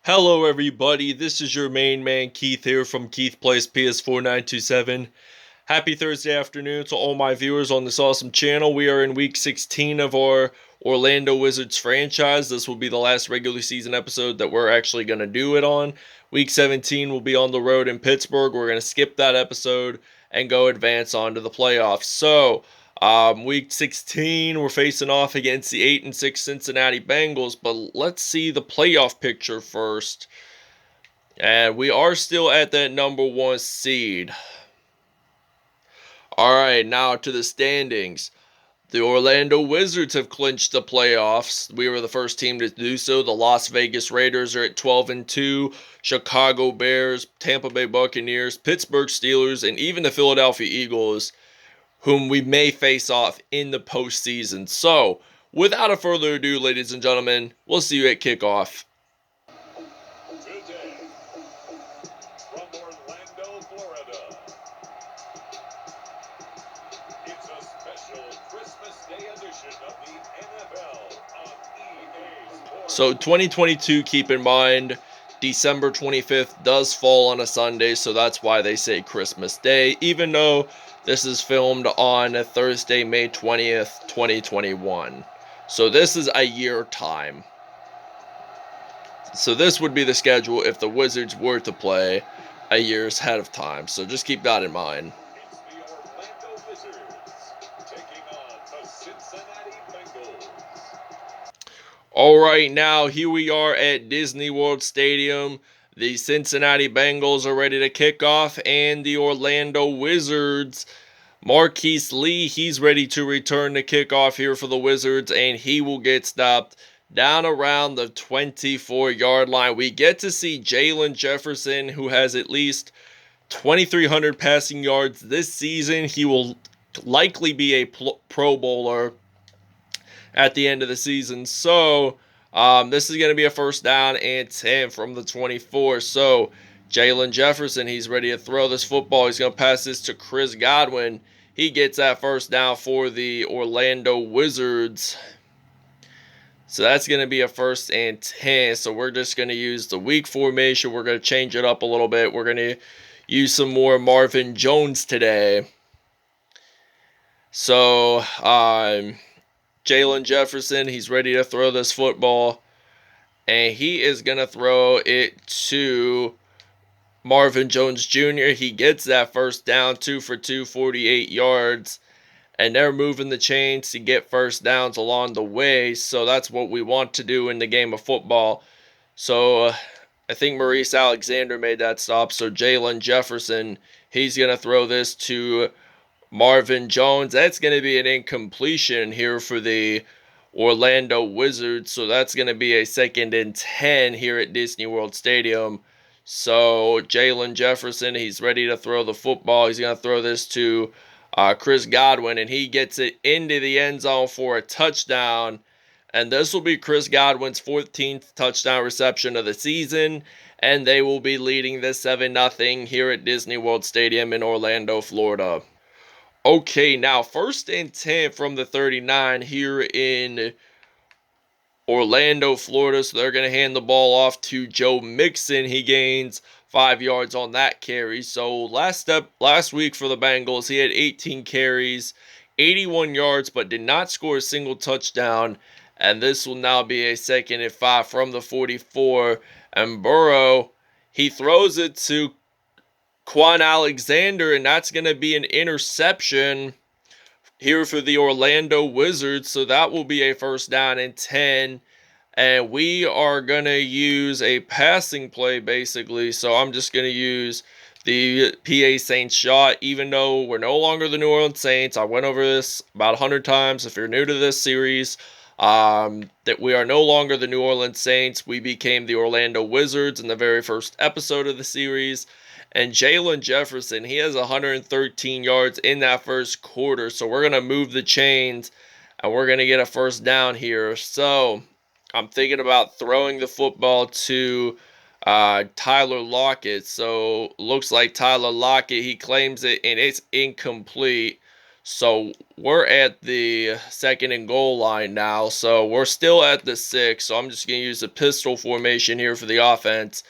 Hello everybody, this is your main man Keith here from Keith Plays PS4 927. Happy Thursday afternoon to all my viewers on this awesome channel. We are in week 16 of our Orlando Wizards franchise. This will be the last regular season episode that we're actually going to do it on. Week 17 will be on the road in Pittsburgh. We're going to skip that episode and go advance on to the playoffs. Week 16, we're facing off against the 8-6 Cincinnati Bengals, but let's see the playoff picture first. And we are still at that number 1 seed. Alright, now to the standings. The Orlando Wizards have clinched the playoffs. We were the first team to do so. The Las Vegas Raiders are at 12-2. Chicago Bears, Tampa Bay Buccaneers, Pittsburgh Steelers, and even the Philadelphia Eagles, whom we may face off in the postseason. So, without a further ado, ladies and gentlemen, we'll see you at kickoff. Today, from Orlando, Florida, it's a special Christmas Day edition of the NFL on EA Sports. So, 2022, keep in mind, December 25th does fall on a Sunday, so that's why they say Christmas Day, even though this is filmed on Thursday, May 20th, 2021. So this is a year time. So this would be the schedule if the Wizards were to play a year's ahead of time. So just keep that in mind. It's the Orlando Wizards taking on the Cincinnati Bengals. Alright, now here we are at Disney World Stadium. The Cincinnati Bengals are ready to kick off, and the Orlando Wizards, Marquise Lee, he's ready to return the kickoff here for the Wizards, and he will get stopped down around the 24-yard line. We get to see Jaylon Jefferson, who has at least 2,300 passing yards this season. He will likely be a Pro Bowler at the end of the season. So, this is going to be a first down and 10 from the 24. So, Jaylon Jefferson, he's ready to throw this football. He's going to pass this to Chris Godwin. He gets that first down for the Orlando Wizards. So, that's going to be a first and 10. So, we're just going to use the weak formation. We're going to change it up a little bit. We're going to use some more Marvin Jones today. So, Jaylon Jefferson, he's ready to throw this football, and he is going to throw it to Marvin Jones Jr. He gets that first down, 2 for 2, 48 yards, and they're moving the chains to get first downs along the way, so that's what we want to do in the game of football. So, I think Maurice Alexander made that stop, so Jaylon Jefferson, he's going to throw this to Marvin Jones. That's going to be an incompletion here for the Orlando Wizards. So that's going to be a second and 10 here at Disney World Stadium. So Jaylon Jefferson, he's ready to throw the football. He's going to throw this to Chris Godwin, and he gets it into the end zone for a touchdown. And this will be Chris Godwin's 14th touchdown reception of the season. And they will be leading this 7-0 here at Disney World Stadium in Orlando, Florida. Okay, now first and 10 from the 39 here in Orlando, Florida. So they're going to hand the ball off to Joe Mixon. He gains 5 yards on that carry. So last week for the Bengals, he had 18 carries, 81 yards, but did not score a single touchdown. And this will now be a second and 5 from the 44. And Burrow, he throws it to Quan Alexander, and that's going to be an interception here for the Orlando Wizards. So that will be a first down and 10. And we are going to use a passing play, basically. So I'm just going to use the PA Saints shot, even though we're no longer the New Orleans Saints. I went over this about 100 times. If you're new to this series, that we are no longer the New Orleans Saints. We became the Orlando Wizards in the very first episode of the series. And Jaylon Jefferson, he has 113 yards in that first quarter. So we're going to move the chains, and we're going to get a first down here. So I'm thinking about throwing the football to Tyler Lockett. So looks like Tyler Lockett, he claims it, and it's incomplete. So we're at the 2nd and goal line now. So we're still at the 6. So I'm just going to use the pistol formation here for the offense.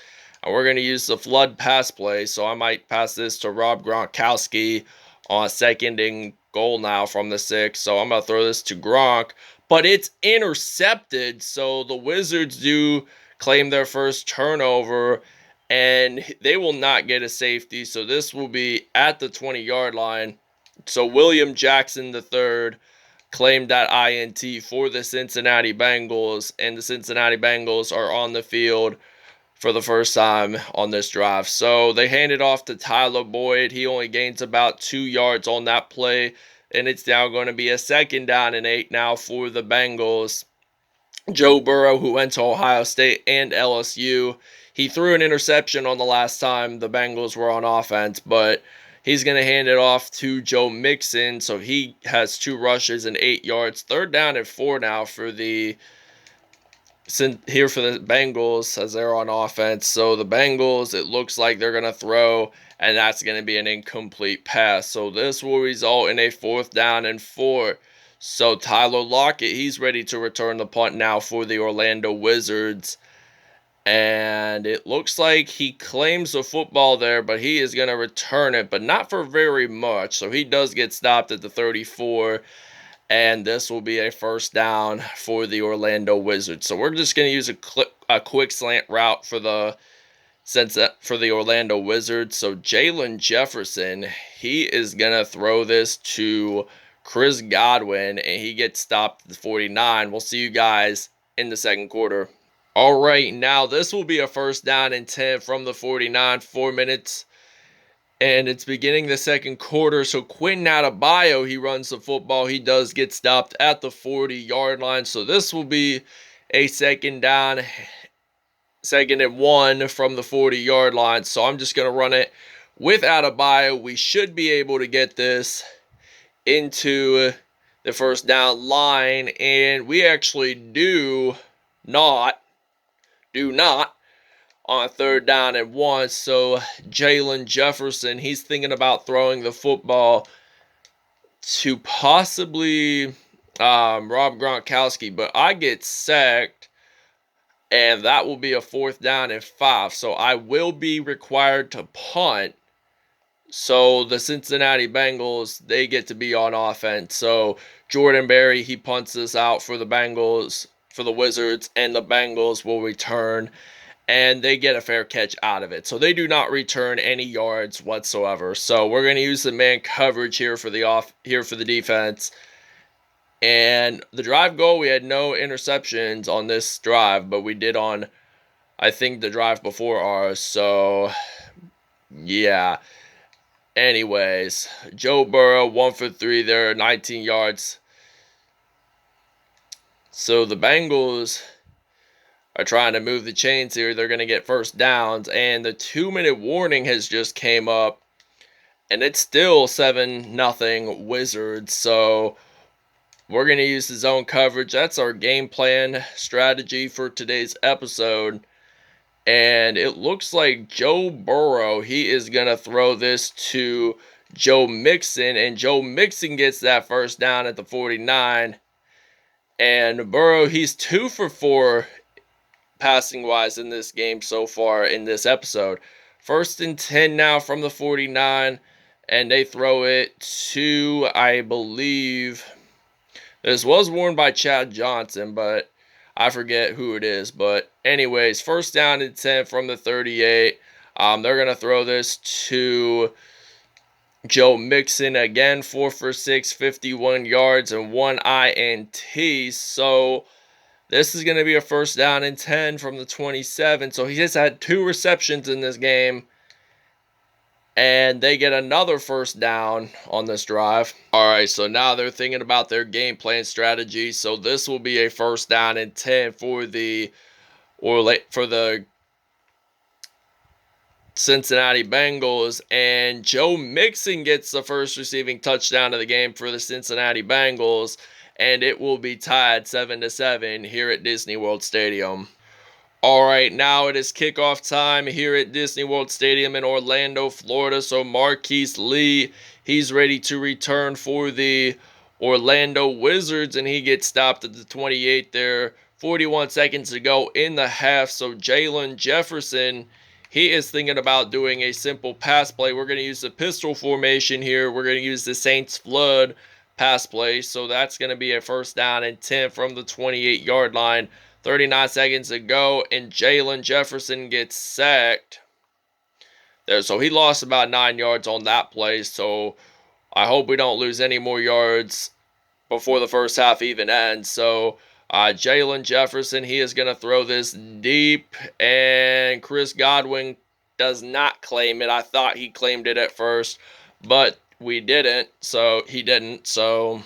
And we're going to use the flood pass play. So I might pass this to Rob Gronkowski on 2nd and goal now from the 6. So I'm going to throw this to Gronk. But it's intercepted. So the Wizards do claim their first turnover. And they will not get a safety. So this will be at the 20-yard line. So William Jackson III claimed that INT for the Cincinnati Bengals, and the Cincinnati Bengals are on the field for the first time on this drive. So they hand it off to Tyler Boyd. He only gains about 2 yards on that play, and it's now going to be a 2nd down and 8 now for the Bengals. Joe Burrow, who went to Ohio State and LSU, he threw an interception on the last time the Bengals were on offense, but he's going to hand it off to Joe Mixon, so he has 2 rushes and 8 yards. 3rd down and 4 now for the Bengals as they're on offense. So the Bengals, it looks like they're going to throw, and that's going to be an incomplete pass. So this will result in a 4th down and 4. So Tyler Lockett, he's ready to return the punt now for the Orlando Wizards. And it looks like he claims the football there, but he is going to return it, but not for very much. So he does get stopped at the 34, and this will be a 1st down for the Orlando Wizards. So we're just going to use a quick slant route for the Orlando Wizards. So Jaylon Jefferson, he is going to throw this to Chris Godwin, and he gets stopped at the 49. We'll see you guys in the 2nd quarter. All right, now this will be a 1st down and 10 from the 49, 4 minutes, and it's beginning the 2nd quarter. So Quentin Adebayo, he runs the football. He does get stopped at the 40-yard line. So this will be a 2nd down, 2nd and 1 from the 40-yard line. So I'm just going to run it with Adebayo. We should be able to get this into the 1st down line, and we actually do not on 3rd down and 1. So Jaylon Jefferson, he's thinking about throwing the football to possibly Rob Gronkowski, but I get sacked, and that will be a 4th down and 5. So I will be required to punt. So the Cincinnati Bengals, they get to be on offense. So Jordan Berry, he punts this out for the Bengals, for the Wizards, and the Bengals will return, and they get a fair catch out of it. So they do not return any yards whatsoever. So we're going to use the man coverage here for the defense. And the drive goal, we had no interceptions on this drive, but we did on, I think, the drive before ours. So yeah. Anyways, Joe Burrow, 1 for 3 there, 19 yards. So the Bengals are trying to move the chains here. They're going to get 1st downs, and the 2-minute warning has just came up, and it's still 7-0 Wizards. So we're going to use the zone coverage. That's our game plan strategy for today's episode. And it looks like Joe Burrow, he is going to throw this to Joe Mixon, and Joe Mixon gets that 1st down at the 49. And Burrow, he's 2 for 4 passing-wise in this game so far in this episode. 1st and 10 now from the 49, and they throw it to, I believe, this was worn by Chad Johnson, but I forget who it is. But anyways, 1st down and 10 from the 38. They're going to throw this to Joe Mixon again, 4 for 6, 51 yards, and 1 INT. So this is going to be a 1st down and 10 from the 27. So he just had 2 receptions in this game, and they get another 1st down on this drive. All right, so now they're thinking about their game plan strategy. So this will be a 1st down and 10 for the Cincinnati Bengals, and Joe Mixon gets the first receiving touchdown of the game for the Cincinnati Bengals, and it will be tied 7-7 here at Disney World Stadium. All right, now it is kickoff time here at Disney World Stadium in Orlando, Florida. So Marquise Lee, He's ready to return for the Orlando Wizards, and he gets stopped at the 28 there. 41 seconds to go in the half. So Jaylon Jefferson, he is thinking about doing a simple pass play. We're going to use the pistol formation here. We're going to use the Saints flood pass play. So that's going to be a first down and 10 from the 28-yard line. 39 seconds to go, and Jaylon Jefferson gets sacked there. So he lost about 9 yards on that play. So I hope we don't lose any more yards before the first half even ends. So Jaylon Jefferson, he is going to throw this deep, and Chris Godwin does not claim it. I thought he claimed it at first, but we didn't. So he didn't. So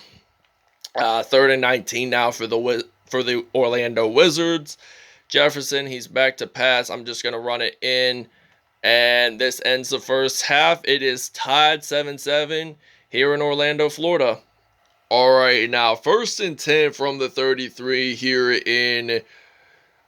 3rd and 19 now for the Orlando Wizards. Jefferson, he's back to pass. I'm just going to run it in, and this ends the first half. It is tied 7-7 here in Orlando, Florida. All right, now 1st and 10 from the 33 here in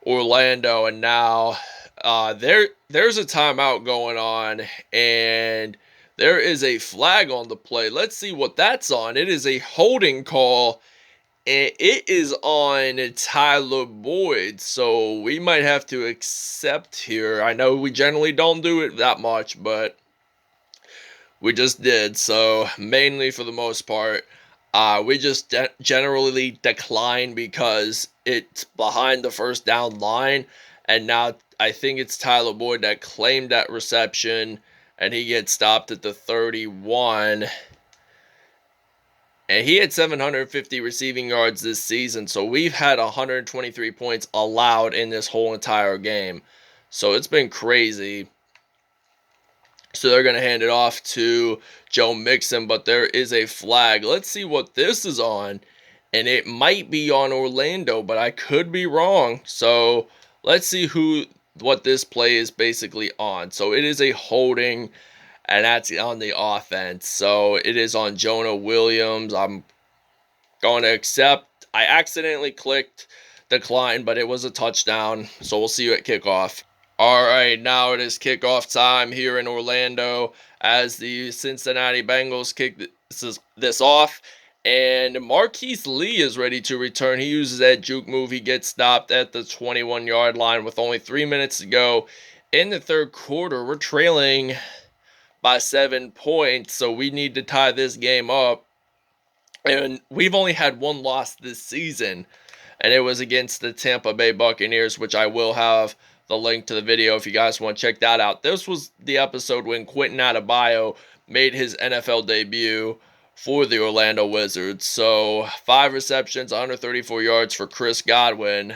Orlando, and now there's a timeout going on, and there is a flag on the play. Let's see what that's on. It is a holding call, and it is on Tyler Boyd, so we might have to accept here. I know we generally don't do it that much, but we just did, so mainly for the most part. We just generally decline because it's behind the first down line, and now I think it's Tyler Boyd that claimed that reception, and he gets stopped at the 31. And he had 750 receiving yards this season, so we've had 123 points allowed in this whole entire game. So it's been crazy. So they're going to hand it off to Joe Mixon, but there is a flag. Let's see what this is on. And it might be on Orlando, but I could be wrong. So let's see what this play is basically on. So it is a holding, and that's on the offense. So it is on Jonah Williams. I'm going to accept. I accidentally clicked decline, but it was a touchdown. So we'll see you at kickoff. All right, now it is kickoff time here in Orlando as the Cincinnati Bengals kick this off. And Marquise Lee is ready to return. He uses that juke move. He gets stopped at the 21-yard line with only 3 minutes to go in the third quarter. We're trailing by 7 points, so we need to tie this game up. And we've only had one loss this season, and it was against the Tampa Bay Buccaneers, which I will have the link to the video if you guys want to check that out. This was the episode when Quentin Adebayo made his NFL debut for the Orlando Wizards. So 5 receptions, 134 yards for Chris Godwin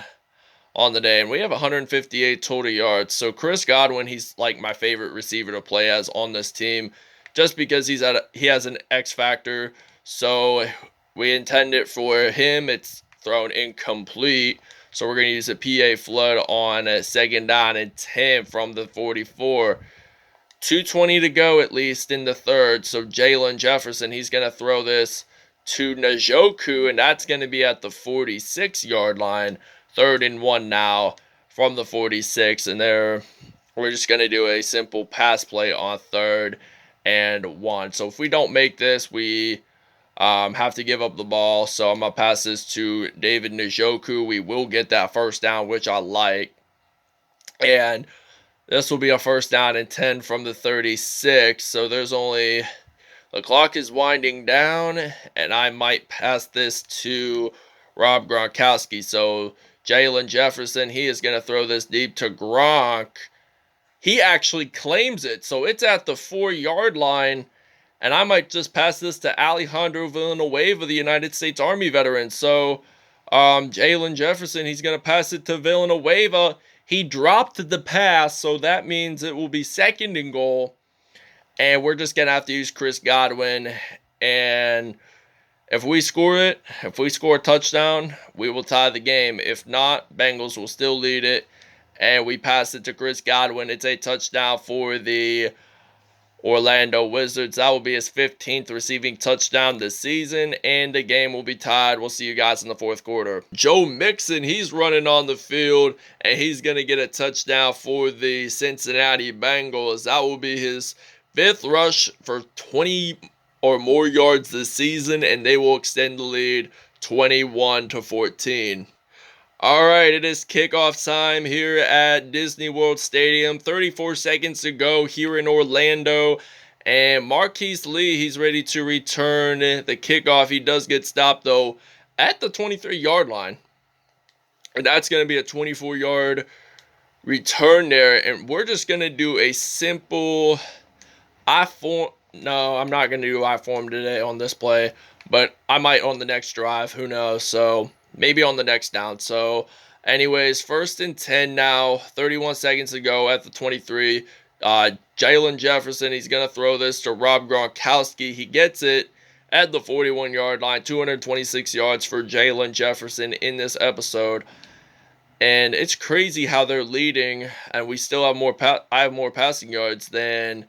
on the day, and we have 158 total yards. So Chris Godwin, he's like my favorite receiver to play as on this team, just because he has an X factor. So we intend it for him. It's thrown incomplete. So we're going to use a PA flood on a 2nd down and 10 from the 44. 2:20 to go at least in the third. So Jaylon Jefferson, he's going to throw this to Njoku, and that's going to be at the 46-yard line. 3rd and 1 now from the 46. And there, we're just going to do a simple pass play on 3rd and 1. So if we don't make this, we have to give up the ball. So I'm going to pass this to David Njoku. We will get that first down, which I like. And this will be a first down and 10 from the 36. So the clock is winding down, and I might pass this to Rob Gronkowski. So Jaylon Jefferson, he is going to throw this deep to Gronk. He actually claims it. So it's at the 4-yard line. And I might just pass this to Alejandro Villanueva, the United States Army veteran. So Jaylon Jefferson, he's going to pass it to Villanueva. He dropped the pass, so that means it will be 2nd and goal. And we're just going to have to use Chris Godwin. And if we score a touchdown, we will tie the game. If not, Bengals will still lead it. And we pass it to Chris Godwin. It's a touchdown for the Orlando Wizards. That will be his 15th receiving touchdown this season, and the game will be tied. We'll see you guys in the 4th quarter. Joe Mixon, he's running on the field, and he's going to get a touchdown for the Cincinnati Bengals. That will be his 5th rush for 20 or more yards this season, and they will extend the lead 21-14. All right, it is kickoff time here at Disney World Stadium. 34 seconds to go here in Orlando. And Marquise Lee, he's ready to return the kickoff. He does get stopped, though, at the 23-yard line. And that's going to be a 24-yard return there. And we're just going to do a simple I-form. No, I'm not going to do I-form today on this play. But I might on the next drive. Who knows? So maybe on the next down. So anyways, 1st and 10 now. 31 seconds to go at the 23. Jaylon Jefferson, he's going to throw this to Rob Gronkowski. He gets it at the 41-yard line. 226 yards for Jaylon Jefferson in this episode. And it's crazy how they're leading, and we still have more. I have more passing yards than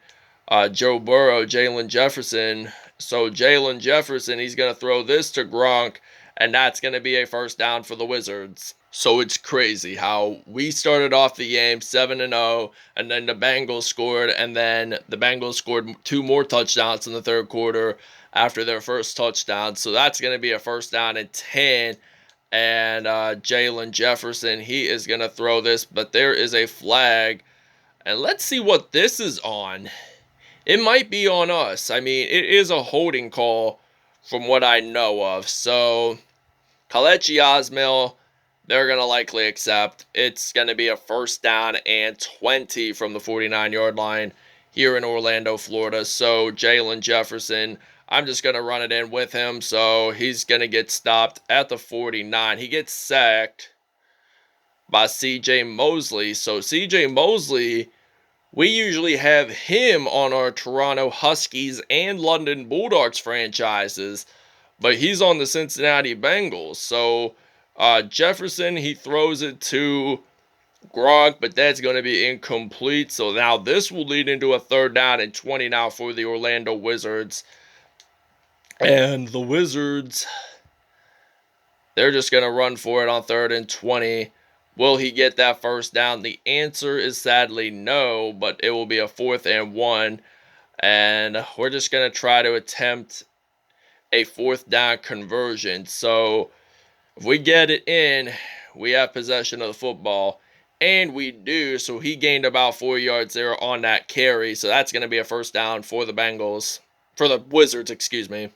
Joe Burrow, Jaylon Jefferson. So Jaylon Jefferson, he's going to throw this to Gronk, and that's going to be a first down for the Wizards. So it's crazy how we started off the game 7-0, and then the Bengals scored, and then the Bengals scored 2 more touchdowns in the third quarter after their first touchdown. So that's going to be a first down and 10. And Jaylon Jefferson, he is going to throw this, but there is a flag. And let's see what this is on. It might be on us. I mean, it is a holding call from what I know of. So, Kalechi Osmail, they're going to likely accept. It's going to be a first down and 20 from the 49-yard line here in Orlando, Florida. So, Jaylon Jefferson, I'm just going to run it in with him. So he's going to get stopped at the 49. He gets sacked by C.J. Mosley. So C.J. Mosley, we usually have him on our Toronto Huskies and London Bulldogs franchises. But he's on the Cincinnati Bengals. So Jefferson, he throws it to Gronk, but that's going to be incomplete. So now this will lead into a 3rd down and 20 now for the Orlando Wizards. And the Wizards, they're just going to run for it on 3rd and 20. Will he get that first down? The answer is sadly no, but it will be a 4th and 1. And we're just going to try to attempt a 4th down conversion. So if we get it in, we have possession of the football. And we do. So he gained about 4 yards there on that carry. So that's going to be a first down for the Bengals. For the Wizards, excuse me.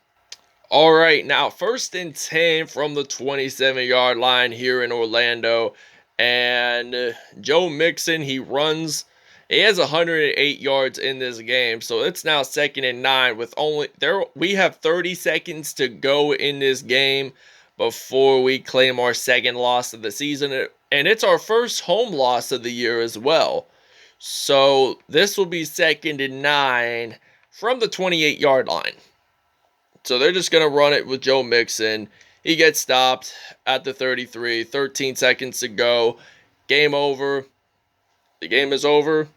All right, now 1st and 10 from the 27-yard line here in Orlando. And Joe Mixon, he runs. He has 108 yards in this game. So it's now 2nd and 9 with we have 30 seconds to go in this game before we claim our 2nd loss of the season. And it's our first home loss of the year as well. So this will be 2nd and 9 from the 28-yard line. So they're just going to run it with Joe Mixon. He gets stopped at the 33. 13 seconds to go. Game over. The game is over.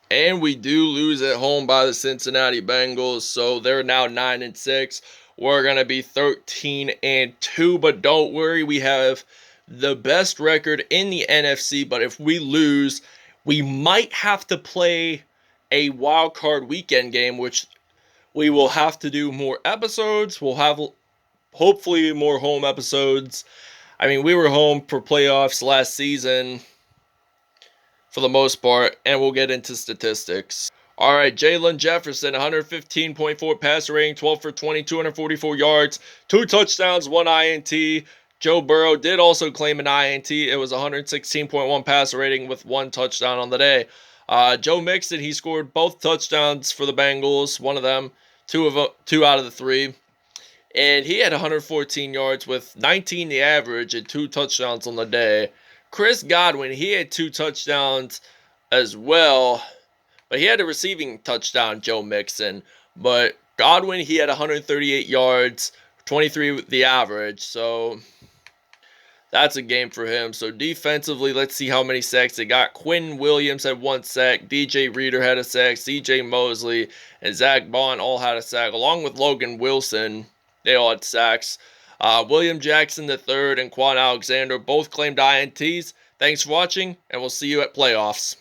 And we do lose at home by the Cincinnati Bengals. So they're now 9-6. We're going to be 13-2. But don't worry, we have the best record in the NFC. But if we lose, we might have to play a wild card weekend game, which we will have to do more episodes. We'll have hopefully more home episodes. I mean, we were home for playoffs last season for the most part, and we'll get into statistics. All right, Jaylon Jefferson, 115.4 passer rating, 12 for 20, 244 yards, 2 touchdowns, 1 INT. Joe Burrow did also claim an INT. It was 116.1 passer rating with 1 touchdown on the day. Joe Mixon, he scored both touchdowns for the Bengals, one of them, 2 out of the 3. And he had 114 yards with 19 the average and 2 touchdowns on the day. Chris Godwin, he had 2 touchdowns as well, but he had a receiving touchdown, Joe Mixon. But Godwin, he had 138 yards, 23 the average, so that's a game for him. So defensively, let's see how many sacks they got. Quinn Williams had 1 sack. DJ Reader had a sack. C.J. Mosley and Zach Bond all had a sack, along with Logan Wilson. They all had sacks. William Jackson III and Quan Alexander both claimed INTs. Thanks for watching, and we'll see you at playoffs.